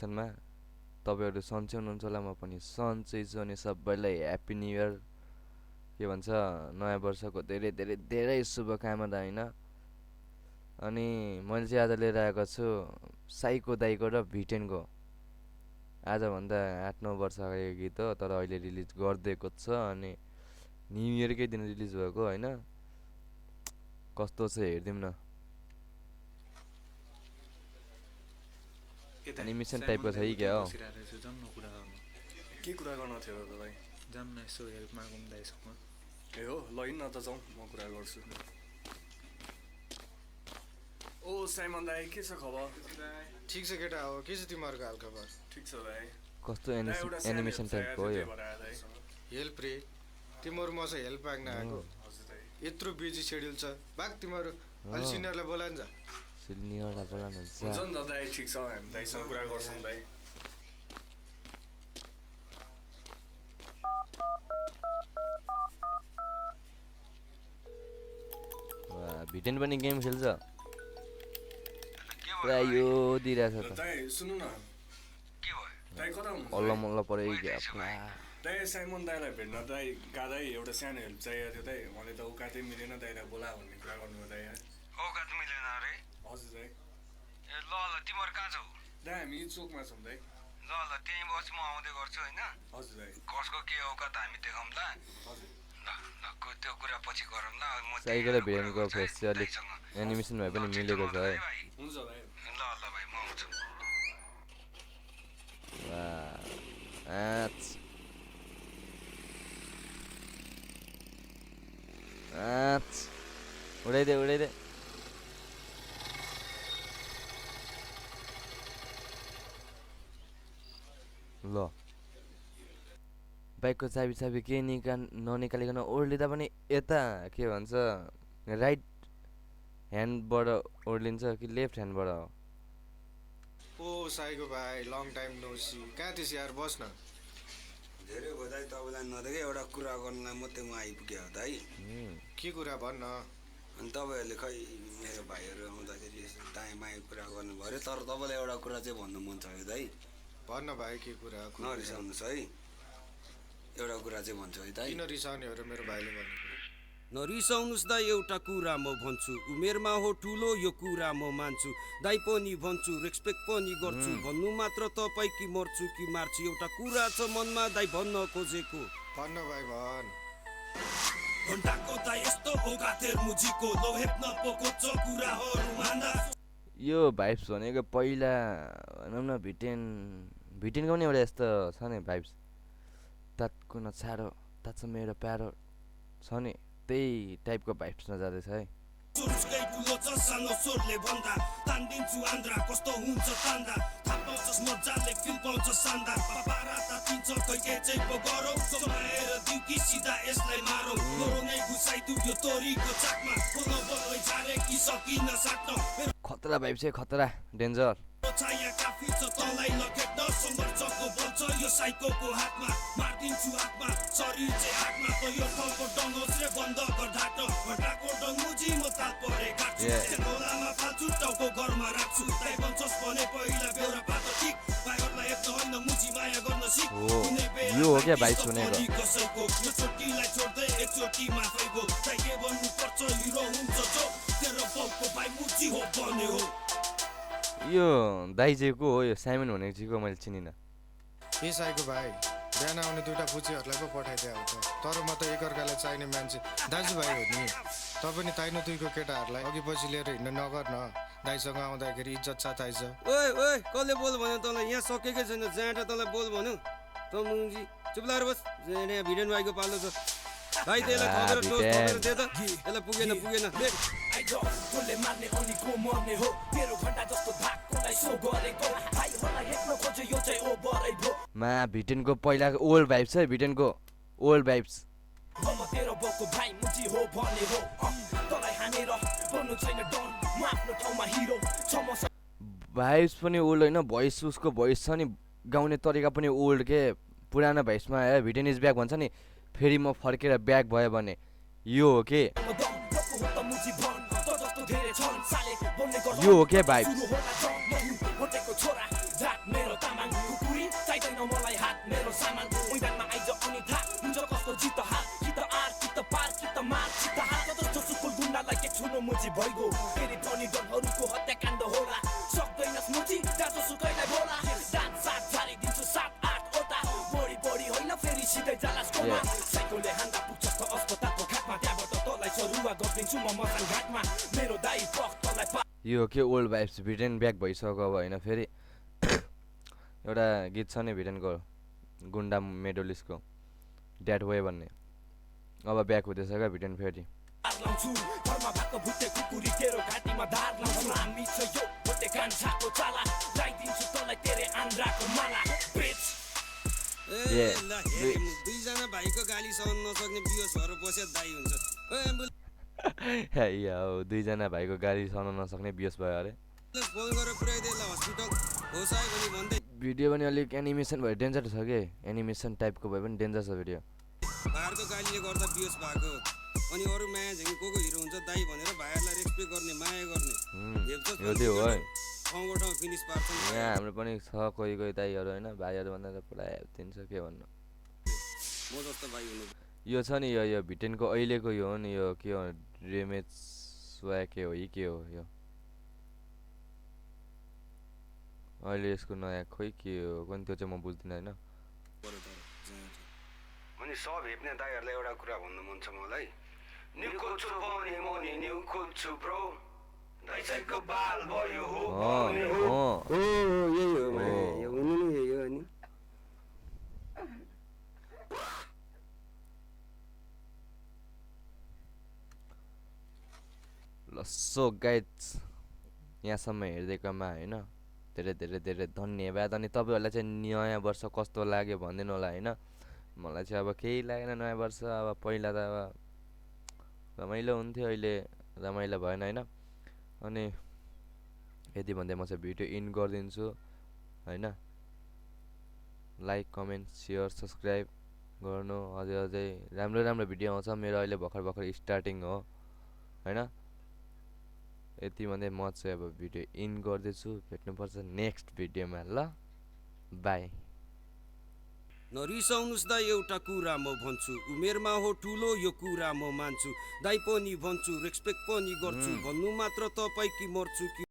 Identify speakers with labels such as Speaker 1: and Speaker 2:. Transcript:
Speaker 1: जङ्सनमा तपाईहरु सन्चै हुनुहुन्छ होला म पनि सन्चै छु अनि सबैलाई ह्यापी न्यू इयर के भन्छ नयाँ वर्षको धेरै धेरै धेरै शुभकामना हैन अनि मैले चाहिँ आज लिएर आएको छु साइको दाइको र भिटेनको आज भन्दा 8-9 वर्ष अगाडिको गीत हो तर अहिले रिलिज गर्दैको छ अनि न्यू इयरकै दिन रिलिज भएको हैन कस्तो छ हेर्दिम न एनिमेसन टाइपको छ कि क्या हो
Speaker 2: के कुरा गर्न थियो त भाइ
Speaker 3: जान्न यसो हेल्प मागौँ दाइसँग
Speaker 2: ए हो ल हिँड्न त जाउँ म कुरा गर्छु ओ साइमन दाइ के छ खबर
Speaker 4: ठीक छ केटा हो के छ तिमीहरूको हालखबर
Speaker 2: ठिक छ भाइ
Speaker 1: कस्तो एनिमेसन टाइपको हो यो
Speaker 4: हेल्प रे तिमीहरू मसँग हेल्प माग्न आएको यत्रो बिजी सेड्युल छ बाग तिमीहरू अलि सिनियरलाई बोला नि जा
Speaker 1: सिनियरलाई बोलाउनु
Speaker 2: हुन्छ नि त दाइ ठिक छ हामी दाइसँग कुरा गर्छौँ दाइ
Speaker 1: भिटेन पनि गेम खेल्छ पुरा यो दिइरहेछ त
Speaker 2: दाइ सुन्नु न के भयो दाइ कता हुनुहुन्छ
Speaker 1: अल्ल मल्ल परे क्या पुरा
Speaker 2: दाइ साइमन दाइलाई भेट्न दाइ गादै एउटा सानो हेल्प चाहिएको थियो दाइ मैले त उकातै मिलेन दाइलाई बोला भन्ने कुरा गर्नुभयो दाइ
Speaker 3: औकात मिलेन अरे
Speaker 2: हजुर दाइ
Speaker 3: ए ल ल तिमीहरू कहाँ छौ
Speaker 2: दाइ हामी चोकमा छौँ दाइ
Speaker 3: ल ल त्यहीँ बस म आउँदै गर्छु होइन
Speaker 2: हजुर दाइ
Speaker 3: कसको के औकात हामी देखाउँ ल
Speaker 2: हजुर
Speaker 3: ल ल त्यो कुरा पछि गरौँ ल म
Speaker 1: साइको र भिटेनको फेस चाहिँ अलिक एनिमेसन भए पनि मिलेको छ है
Speaker 2: हुन्छ भाइ
Speaker 3: ल ल भाइ म आउँछु
Speaker 1: उडाइदे उडाइदे ल बाइकको चाबी चाबी के ननिकालिकन ओर्लिँदा पनि यता के भन्छ राइट ह्यान्डबाट ओर्लिन्छ कि लेफ्ट ह्यान्डबाट हो
Speaker 4: ओ साइको भाइ लङ टाइम नो सी कहाँ थिएस यार बस न
Speaker 5: धेरै भयो दाइ तपाईँलाई नदेखे एउटा कुरा गर्नलाई मात्रै म आइपुगेँ हो दाइ
Speaker 4: के कुरा भन्न
Speaker 5: अनि तपाईँहरूले खै मेरो भाइहरू आउँदाखेरि दायाँ माया कुरा गर्नुभयो अरे तर तपाईँलाई एउटा कुरा चाहिँ भन्नु मन छ है दाइ
Speaker 4: भन्न भाइ के कुरा
Speaker 5: नरिसाउनुहोस् है एउटा कुरा चाहिँ भन्छु है दाइ
Speaker 4: किन रिसाउने हो र मेरो भाइले भनेको
Speaker 5: नरिसाउनुहोस् दाइ एउटा कुरा म भन्छु उमेरमा हो ठुलो यो कुरा म मान्छु दाइ पनि भन्छु रेस्पेक्ट पनि गर्छु भन्नु मात्र तपाईँ कि मर्छु कि मार्छु एउटा कुरा छ मनमा दाइ भन्न खोजेको
Speaker 4: भन्न भाइ भन्
Speaker 5: घण्टाको दाइ यस्तो ओगातेर मुजीको लो हेप्न पोको कुराहरू मान्दा
Speaker 1: यो भाइब्स भनेको पहिला भनौँ न भिटेनको पनि एउटा यस्तो छ नि भाइब्स तातको नछाडो ताछ मेरो प्यारो छ नि त्यही टाइपको भाइब्समा जाँदैछ है
Speaker 5: सुरुसकै ठुलो छ सानो स्वरले भन्दा तान्दिन्छु आन्द्रा कस्तो हुन्छ तान्दा थाहा पाउँछस् मजाले फिल पाउँछ शानदार पारा तातिन्छ खै के चाहिँ पो गरौँ समाएर दिउ कि सिधा यसलाई मारौँ गरौँ नै घुसाइदिउ यो तोरीको चाकमा बोल्न बोल्दै झारे कि सकिन साट्न
Speaker 1: खतरा भाइब्स है खतरा डेन्जर
Speaker 5: छाया काफी छ तँलाई नखेट्न सङ्घर्षको बल छ यो साइकोको हातमा मार्दिन्छु हातमा शरीर चाहिँ हातमा त यो ठाउँको डङ्गोस रे बन्द गर ढाक्न घटाको डङ्गुजी म ताल परे काट्छु खोलामा फाल्छु टाउको घरमा राख्छु ताइ भन्छस् भने पहिला बेउरा पात ठिक बाहिरलाई हेप्न होइन मुजी माया गर्न सिक
Speaker 1: यो हो क्या भाइ सुनेको
Speaker 5: कसैको यो चोटीलाई छोड्दै एकचोटीमा फैगो ताइ के भन्नु पर्छ हिरो हुन्छ जो तेरो बलको भाइ मुजी हो बने हो
Speaker 1: यो दाइजेको हो यो साइमन भनेको चाहिँ मैले चिनिनँ
Speaker 4: ए साइको भाइ बिहान आउने दुइटा पुचीहरूलाई पो पठाइदिए अब त तर म त एकअर्कालाई चाहिने मान्छे दाजुभाइ हो नि त पनि ताइनो दुईको केटाहरूलाई अघि पछि लिएर हिँड्न नगर न दाइसँग आउँदाखेरि इज्जत साथ आइज
Speaker 5: ओए ओए कसले बोल भन्यो तँलाई यहाँ सकेकै छैन जाँटा तँलाई बोल भन्यो त मुजी चुप लाएर बस भिडेन भाइको पालो छ भाइ त्यसलाई थपेर टोस थपेर दे त यसलाई पुगेन
Speaker 6: कसले मार्ने अनि को मर्ने हो तेरो घण्टा जस्तो धाकलाई सो गरेको भाइहरूलाई हेप्न खोज्यो यो चाहिँ ओभरै भो
Speaker 1: मा भिटेनको पहिलाको ओल्ड भाइब्स है भिटेनको ओल्ड भाइब्स
Speaker 6: म तेरो बको भाइ मुजी हो भने हो तँलाई हानेर बन्नु छैन डन म आफ्नो ठाउँमा हिरो छ
Speaker 1: भाइब्स पनि ओल्ड होइन भोइस उसको भोइस छ नि गाउने तरिका पनि ओल्ड के पुरानो भाइब्समा है भिटेन इज ब्याक भन्छ नि फेरि म फर्केर ब्याक भयो भने यो हो के यो हो के भाइब्स
Speaker 6: साइकोले हान्दा पुग्छ त अस्पतालको खाटमा त्यहाँबाट तँलाई सरुवा गरिदिन्छु म मसान घाटमा मेरो दाइ पख तँलाई
Speaker 1: यो के ओल्ड भाइब्स भिटेन ब्याक भइसक्यो अब होइन फेरि एउटा गीत छ नि भिटेनको गुन्डा मेडोलिस्टको ड्याट वे भन्ने अब ब्याक हुँदैछ क्या भिटेन फेरि
Speaker 6: धार लाउँछु घरमा भएको भुटे कुकुरी तेरो घाँटीमा धार लाउँछु हामी छ यो भुटे कान्छाको चाला लगाइदिन्छु तँलाई तेरे आन्द्राको माला bitch
Speaker 1: ए
Speaker 7: दुईजना भाइको गाली सहन नसक्ने बियोस भएर बस्यो दाइ हुन्छ
Speaker 1: हो दुईजना भाइको गाडी सहन नसक्ने बियोस भयो अरे
Speaker 7: फोन गरेर पुऱ्याइदिए ल हस्पिटल होसायो भने भन्दै
Speaker 1: भिडियो पनि अलिक एनिमेसन भयो डेन्जर छ कि एनिमेसन टाइपको भए पनि डेन्जर छ भिडियो
Speaker 7: भाइहरूको गालीले गर्दा बियोस भएको अनि अरू माया झैँ को हिरो हुन्छ दाइ भनेर भाइहरूलाई रेस्पेक्ट गर्ने माया गर्ने
Speaker 1: यो चाहिँ हो है
Speaker 7: ठाउँको ठाउँ फिनिस पार्छन्
Speaker 1: यहाँ हाम्रो पनि छ कोही कोही दाइहरू होइन भाइहरू भन्दा त पुरा हेप्दिन्छ के भन्नु
Speaker 7: म जस्तो भाइ हुनु
Speaker 1: यो छ नि यो भिटेनको अहिलेको यो हो नि यो के हो रेमेज वा के हो यी के हो यो अहिले यसको नयाँ खोइ के हो कुन त्यो चाहिँ म बुझ्दिनँ होइन
Speaker 3: अनि सब हेप्ने दाइहरूलाई एउटा कुरा भन्नु मन छ मलाई न्यु खोज्छु पनि म नि न्यु खोज्छु ब्रो दाइसाइको बाल भयो हो
Speaker 7: यही हो यो हुनु नि यही हो अनि
Speaker 1: ल सो गाइड्स यहाँसम्म हेरिदिएकोमा होइन धेरै धेरै धेरै धन्यवाद अनि तपाईँहरूलाई चाहिँ नयाँ वर्ष कस्तो लाग्यो भनिदिनु होला होइन मलाई चाहिँ अब केही लागेन नयाँ वर्ष अब पहिला त अब रमाइलो हुन्थ्यो अहिले रमाइलो भएन होइन अनि यति भन्दै म चाहिँ भिडियो इन गरिदिन्छु होइन लाइक कमेन्ट सेयर सब्सक्राइब गर्नु अझै अझै राम्रो राम्रो भिडियो आउँछ मेरो अहिले भर्खर भर्खर स्टार्टिङ हो होइन यति भन्दै म चाहिँ अब भिडियो इन गर्दैछु भेट्नुपर्छ नेक्स्ट भिडियोमा ल बाई
Speaker 7: नरिसाउनुस् दाइ एउटा कुरा म भन्छु उमेरमा हो ठुलो यो कुरा म मान्छु दाइ पनि भन्छु रेस्पेक्ट पनि गर्छु भन्नु मात्र तपाईँ कि मर्छु कि